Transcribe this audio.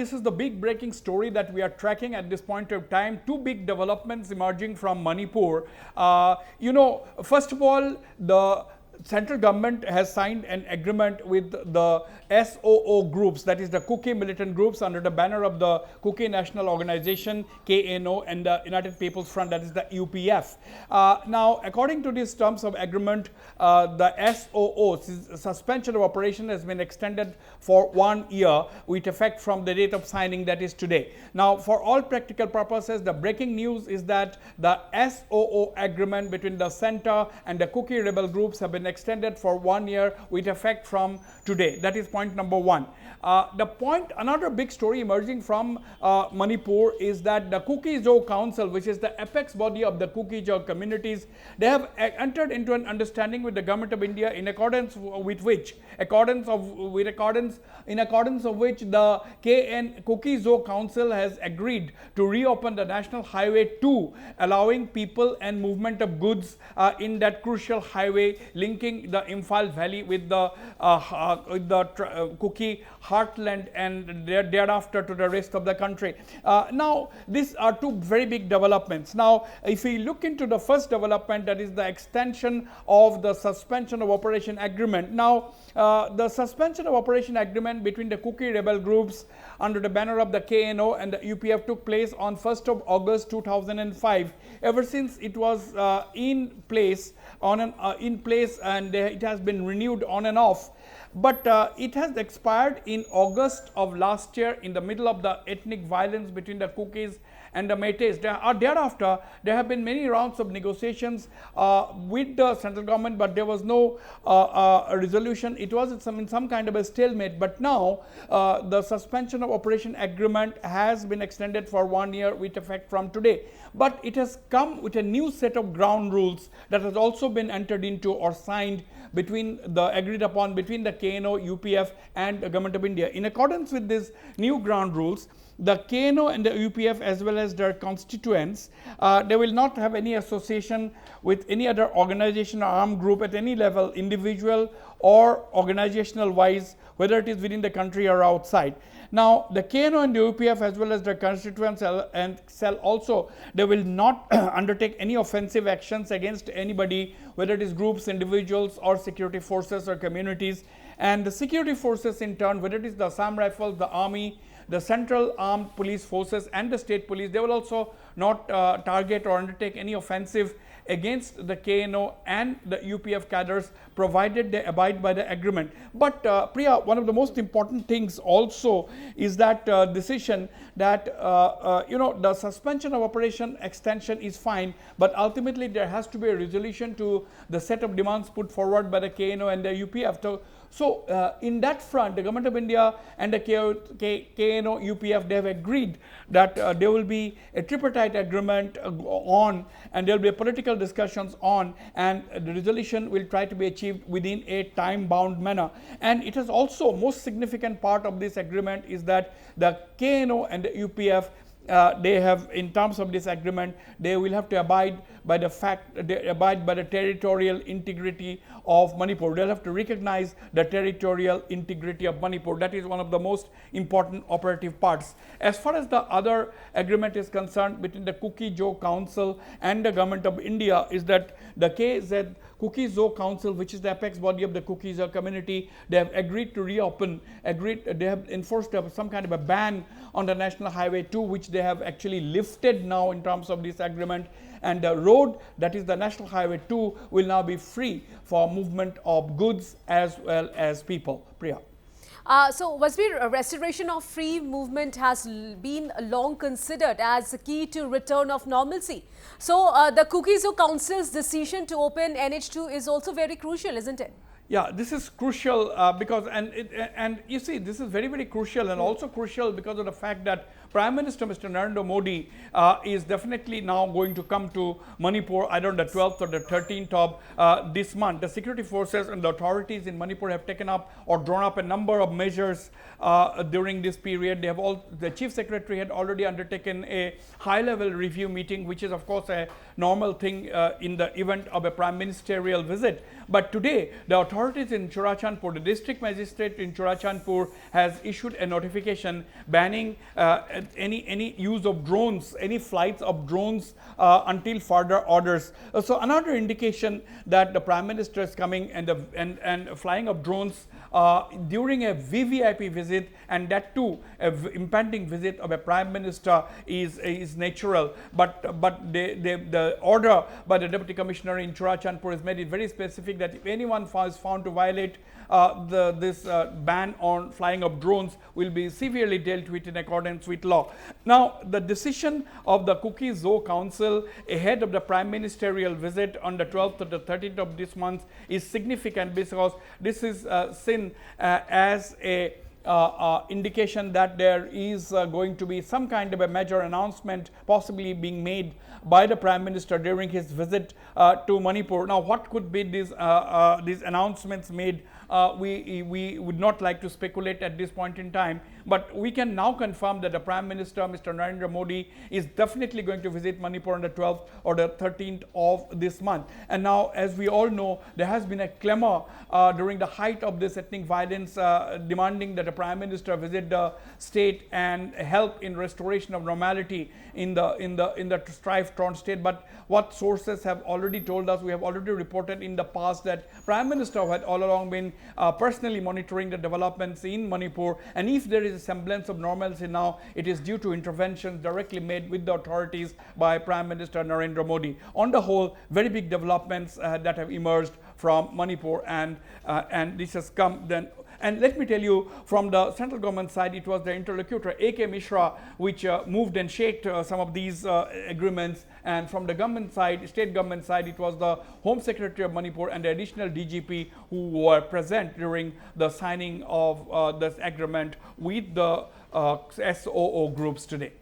this is the big breaking story that we are tracking at this point of time. Two big developments emerging from Manipur. First of all, the central government has signed an agreement with the SOO groups, that is the Kuki militant groups under the banner of the Kuki National Organization, KNO, and the United People's Front, that is the UPF. Now, according to these terms of agreement, the SOO suspension of operation has been extended for 1 year with effect from the date of signing, that is today. Now, for all practical purposes, the breaking news is that the SOO agreement between the center and the Kuki rebel groups have been extended for 1 year with effect from today. That is point number one. Another big story emerging from Manipur is that the Kuki-Zo Council, which is the apex body of the Kuki-Zo communities, they have entered into an understanding with the government of India in accordance with which, the Kuki-Zo Council has agreed to reopen the National Highway 2, allowing people and movement of goods in that crucial highway linking the Imphal Valley with the Kuki heartland and thereafter to the rest of the country. Now, these are two very big developments. Now, if we look into the first development, that is the extension of the suspension of operation agreement. Now, the suspension of operation agreement between the Kuki rebel groups under the banner of the KNO and the UPF took place on 1st of August 2005. Ever since it was in place and it has been renewed on and off. But it has expired in August of last year in the middle of the ethnic violence between the Kukis and the Meiteis. Thereafter, there have been many rounds of negotiations with the central government, but there was no resolution. It was in some kind of a stalemate. But now, the suspension of operation agreement has been extended for 1 year with effect from today. But it has come with a new set of ground rules that has also been entered into or signed agreed upon between the KNO, UPF and the government of India. In accordance with these new ground rules, the KNO and the UPF as well as their constituents, they will not have any association with any other organization or armed group at any level, individual or organizational wise, whether it is within the country or outside. Now, the KNO and the UPF as well as their constituents and cell also, they will not undertake any offensive actions against anybody, whether it is groups, individuals or security forces or communities. And the security forces in turn, whether it is the Assam Rifles, the army, the central armed police forces and the state police, they will also not target or undertake any offensive against the KNO and the UPF cadres, provided they abide by the agreement. But Priya, one of the most important things also is that decision that the suspension of operation extension is fine, but ultimately there has to be a resolution to the set of demands put forward by the KNO and the UPF. So, in that front, the government of India and the KNO, UPF, they have agreed that there will be a tripartite agreement on, and there will be political discussions on, and the resolution will try to be achieved within a time-bound manner. And it is also most significant part of this agreement is that the KNO and the UPF, they have, in terms of this agreement, they will have to abide by the territorial integrity of Manipur. They'll have to recognize the territorial integrity of Manipur. That is one of the most important operative parts. As far as the other agreement is concerned between the Kuki-Zo Council and the government of India, is that the Kuki-Zo Council, which is the apex body of the Kuki-Zo community, they have agreed to reopen, they have enforced some kind of a ban on the National Highway 2, which they have actually lifted now in terms of this agreement. And the road, that is the National Highway 2, will now be free for movement of goods as well as people. Priya. So, Wasbir, restoration of free movement has been long considered as a key to return of normalcy. So, the Kuki-Zo Council's decision to open NH2 is also very crucial, isn't it? Yeah, this is crucial because, and you see, this is very, very crucial, and also crucial because of the fact that Prime Minister Mr. Narendra Modi is definitely now going to come to Manipur either on the 12th or the 13th of this month. The security forces and the authorities in Manipur have taken up or drawn up a number of measures during this period. They have the Chief Secretary had already undertaken a high-level review meeting, which is of course a normal thing in the event of a prime ministerial visit. But today, the authorities authorities in Churachandpur, the district magistrate in Churachandpur has issued a notification banning any use of drones, any flights of drones until further orders. So another indication that the Prime Minister is coming and flying of drones during a VVIP visit, and that too impending visit of a Prime Minister is natural. But the order by the Deputy Commissioner in Churachandpur has made it very specific that if anyone is found to violate this ban on flying of drones will be severely dealt with in accordance with law. Now, the decision of the Cookie Zoo Council ahead of the Prime Ministerial visit on the 12th to the 13th of this month is significant, because this is seen as a indication that there is going to be some kind of a major announcement possibly being made by the Prime Minister during his visit to Manipur. Now, what could be these announcements made? We would not like to speculate at this point in time, but we can now confirm that the Prime Minister, Mr. Narendra Modi, is definitely going to visit Manipur on the 12th or the 13th of this month. And now, as we all know, there has been a clamor during the height of this ethnic violence demanding that the Prime Minister visit the state and help in restoration of normality in the strife-torn state. But what sources have already told us, we have already reported in the past that Prime Minister had all along been personally monitoring the developments in Manipur, and if there is a semblance of normalcy now, it is due to interventions directly made with the authorities by Prime Minister Narendra Modi. On the whole, very big developments that have emerged from Manipur, and this has come then. And let me tell you, from the central government side, it was the interlocutor A.K. Mishra which moved and shaped some of these agreements, and from the government side, state government side, it was the Home Secretary of Manipur and the additional DGP who were present during the signing of this agreement with the SOO groups today.